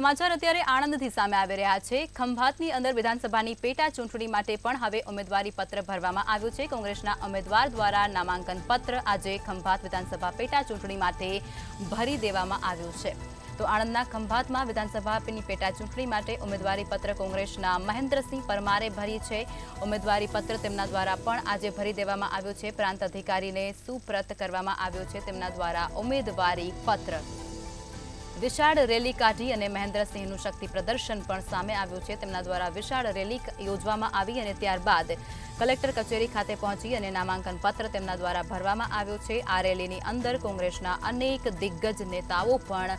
સમાચાર અત્યારે આણંદથી સામે આવી રહ્યા છે। ખંભાતની અંદર વિધાનસભાની પેટા ચૂંટણી માટે પણ હવે ઉમેદવારી પત્ર ભરવામાં આવ્યું છે। કોંગ્રેસના ઉમેદવાર દ્વારા નામાંકન પત્ર આજે ખંભાત વિધાનસભા પેટા ચૂંટણી માટે ભરી દેવામાં આવ્યું છે। તો આણંદના ખંભાતમાં વિધાનસભાની પેટા ચૂંટણી માટે ઉમેદવારી પત્ર કોંગ્રેસના મહેન્દ્રસિંહ પરમારે ભરી છે। ઉમેદવારી પત્ર તેમના દ્વારા પણ આજે ભરી દેવામાં આવ્યું છે। પ્રાંત અધિકારીને સુપ્રત કરવામાં આવ્યો છે। તેમના દ્વારા ઉમેદવારી પત્ર વિશાળ રેલી કાઢી અને મહેન્દ્રસિંહનું શક્તિ પ્રદર્શન પણ સામે આવ્યું છે। તેમના દ્વારા વિશાળ રેલી યોજવામાં આવી અને ત્યારબાદ કલેક્ટર કચેરી ખાતે પહોંચી અને નામાંકન પત્ર તેમના દ્વારા ભરવામાં આવ્યું છે। આ રેલીની અંદર કોંગ્રેસના અનેક દિગ્ગજ નેતાઓ પણ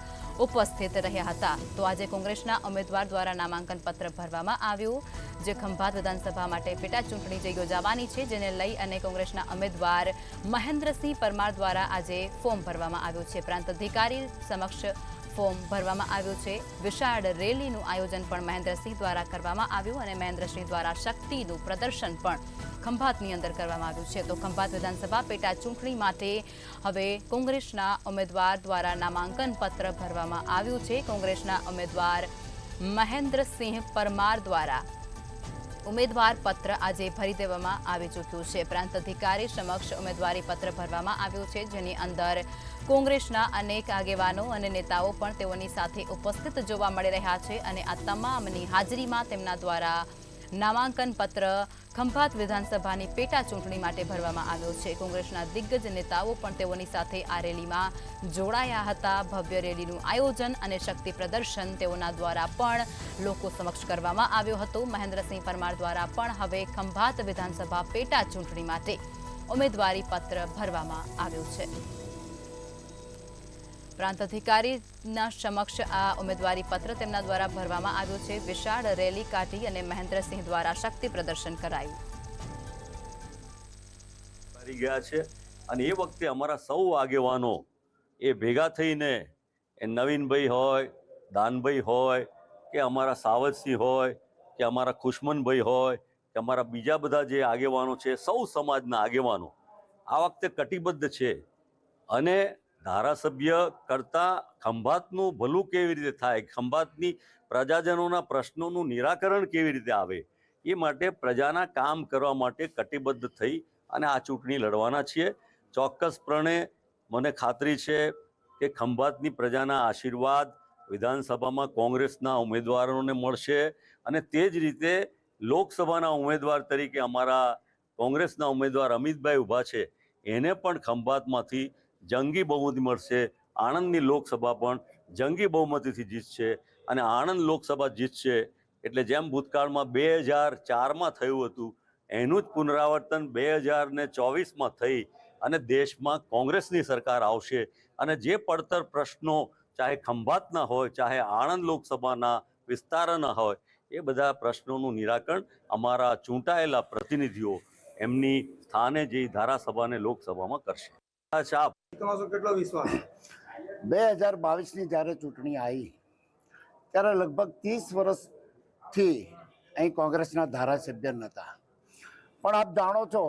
ઉપસ્થિત રહ્યા હતા। તો આજે કોંગ્રેસના ઉમેદવાર દ્વારા નામાંકન પત્ર ભરવામાં આવ્યું, જે ખંભાત વિધાનસભા માટે પેટા ચૂંટણી જે યોજાવાની છે, જેને લઈ અને કોંગ્રેસના ઉમેદવાર મહેન્દ્રસિંહ પરમાર દ્વારા આજે ફોર્મ ભરવામાં આવ્યું છે। પ્રાંત અધિકારી સમક્ષ ફોર્મ ભરવામાં આવ્યું છે। વિશાળ રેલીનું આયોજન પણ મહેન્દ્રસિંહ દ્વારા કરવામાં આવ્યું અને મહેન્દ્રસિંહ દ્વારા શક્તિનું પ્રદર્શન પણ ખંભાતની અંદર કરવામાં આવ્યું છે। તો ખંભાત વિધાનસભા પેટા ચૂંટણી માટે હવે કોંગ્રેસના ઉમેદવાર દ્વારા નામાંકન પત્ર ભરવામાં આવ્યું છે। કોંગ્રેસના ઉમેદવાર મહેન્દ્રસિંહ પરમાર દ્વારા ઉમેદવાર પત્ર આજે ભરી દેવામાં આવી ચૂક્યું છે। પ્રાંત અધિકારી સમક્ષ ઉમેદવારી પત્ર ભરવામાં આવ્યું છે, જેની અંદર કોંગ્રેસના અનેક આગેવાનો અને નેતાઓ પણ તેઓની સાથે ઉપસ્થિત જોવા મળી રહ્યા છે અને આ તમામની હાજરીમાં તેમના દ્વારા નામાંકન પત્ર ખંભાત વિધાનસભાની પેટા ચૂંટણી માટે ભરવામાં આવ્યો છે। કોંગ્રેસના દિગ્ગજ નેતાઓ પણ તેઓની સાથે આ રેલીમાં જોડાયા હતા। ભવ્ય રેલીનું આયોજન અને શક્તિ પ્રદર્શન તેઓના દ્વારા પણ લોકો સમક્ષ કરવામાં આવ્યો હતો। મહેન્દ્રસિંહ પરમાર દ્વારા પણ હવે ખંભાત વિધાનસભા પેટા ચૂંટણી માટે ઉમેદવારી પત્ર ભરવામાં આવ્યું છે। પ્રાંત અધિકારીના સમક્ષ આ ઉમેદવારી પત્ર તેમના દ્વારા ભરવામાં આવ્યું છે। વિશાળ રેલી કાઢી અને મહેન્દ્રસિંહ દ્વારા શક્તિ પ્રદર્શન કરાયું ગયા છે અને એ વખતે અમારા સૌ આગેવાનો એ ભેગા થઈને એ નવીનભાઈ હોય, દાનભાઈ હોય કે અમારા સાવજસિંહ હોય કે અમારા ખુશમનભાઈ હોય કે અમારા બીજા બધા જે આગેવાનો છે, સૌ સમાજના આગેવાનો આ વખતે કટિબદ્ધ છે અને ધારાસભ્ય કરતાં ખંભાતનું ભલું કેવી રીતે થાય, ખંભાતની પ્રજાજનોના પ્રશ્નોનું નિરાકરણ કેવી રીતે આવે, એ માટે પ્રજાના કામ કરવા માટે કટિબદ્ધ થઈ અને આ ચૂંટણી લડવાના છીએ। ચોક્કસપણે મને ખાતરી છે કે ખંભાતની પ્રજાના આશીર્વાદ વિધાનસભામાં કોંગ્રેસના ઉમેદવારોને મળશે અને તે જ રીતે લોકસભાના ઉમેદવાર તરીકે અમારા કોંગ્રેસના ઉમેદવાર અમિતભાઈ ઊભા છે, એને પણ ખંભાતમાંથી જંગી બહુમતી મળશે। આણંદની લોકસભા પણ જંગી બહુમતીથી જીતશે અને આણંદ લોકસભા જીતશે એટલે જેમ ભૂતકાળમાં 2004માં થયું હતું એનું જ પુનરાવર્તન 2024માં થઈ અને દેશમાં કોંગ્રેસની સરકાર આવશે અને જે પડતર પ્રશ્નો ચાહે ખંભાતના હોય, ચાહે આણંદ લોકસભાના વિસ્તારના હોય, એ બધા પ્રશ્નોનું નિરાકરણ અમારા ચૂંટાયેલા પ્રતિનિધિઓ એમની સ્થાને જે ધારાસભા અને લોકસભામાં કરશે। કેટલો વિશ્વાસ? 2022ની જ્યારે ચૂંટણી આવી ત્યારે લગભગ 30 વર્ષથી અહીં કોંગ્રેસના ધારાસભ્ય નહોતા, પણ આપ જાણો છો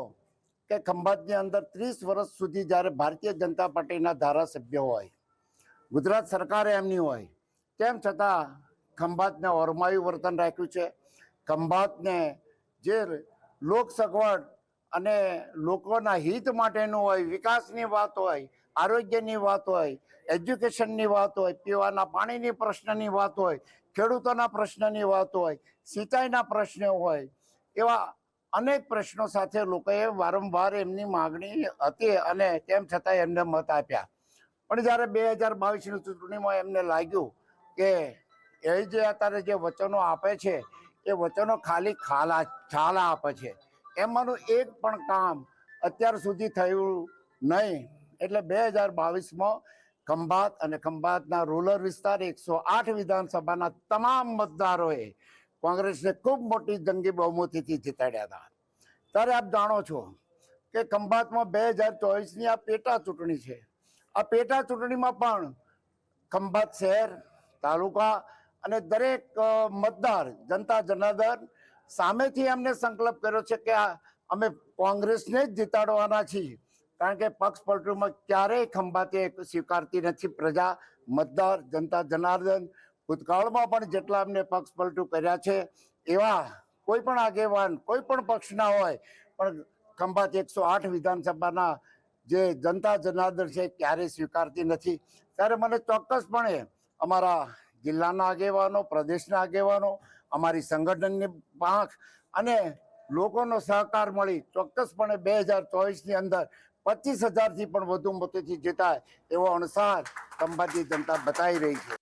કે ખંભાતની અંદર 30 વર્ષ સુધી જ્યારે ભારતીય જનતા પાર્ટીના ધારાસભ્ય હોય, ગુજરાત સરકારે એમની હોય, તેમ છતાં ખંભાતને ઓરમાયું વર્તન રાખ્યું છે। ખંભાતને જે લોક સગવડ અને લોકોના હિત માટેનું હોય, વિકાસની વાત હોય, આરોગ્યની વાત હોય, એજ્યુકેશનની વાત હોય, પીવાના પાણીની પ્રશ્નની વાત હોય, ખેડૂતોના પ્રશ્નની વાત હોય, સિંચાઈના પ્રશ્નો હોય, એવા અનેક પ્રશ્નો સાથે લોકોએ વારંવાર એમની માગણી હતી અને તેમ છતાં એમને મત આપ્યા। પણ જ્યારે 2022ની ચૂંટણીમાં એમને લાગ્યું કે એ જે અત્યારે જે વચનો આપે છે એ વચનો ખાલી છાલા આપે છે, એમાંનું એક પણ કામ અત્યાર સુધી થયું નહીં। એટલે 2022માં ખંભાત અને ખંભાતના રૂરલ વિસ્તાર 108 વિધાનસભાના તમામ મતદારોએ કોંગ્રેસને ખૂબ મોટી જંગી બહુમતીથી જીતાડ્યા હતા। ત્યારે આપ જાણો છો કે ખંભાતમાં 2024ની આ પેટા ચૂંટણી છે। આ પેટા ચૂંટણીમાં પણ ખંભાત શહેર, તાલુકા અને દરેક મતદાર જનતા જનાર્દન સામેથી એમને સંકલ્પ કર્યો છે કે અમે કોંગ્રેસને જ જીતાડવાના છીએ, કારણ કે પક્ષ પલટુમાં ક્યારેય ખંભાતે સ્વીકારતી નથી પ્રજા, મતદાર, જનતા જનાર્દન ભૂતકાળમાં પણ જેટલા અમને પક્ષ પલટું કર્યા છે એવા કોઈ પણ આગેવાન કોઈ પણ પક્ષના હોય પણ ખંભાત 108 વિધાનસભાના જે જનતા જનાર્દન છે ક્યારેય સ્વીકારતી નથી. ત્યારે મને ચોક્કસપણે અમારા જિલ્લાના આગેવાનો, પ્રદેશના આગેવાનો, અમારી સંગઠનની પાંખ અને લોકોનો સહકાર મળી ચોક્કસપણે 2024ની અંદર 25,000થી પણ વધુ મતોથી જીતાય એવો અણસાર ખંભાતની જનતા બતાવી રહી છે.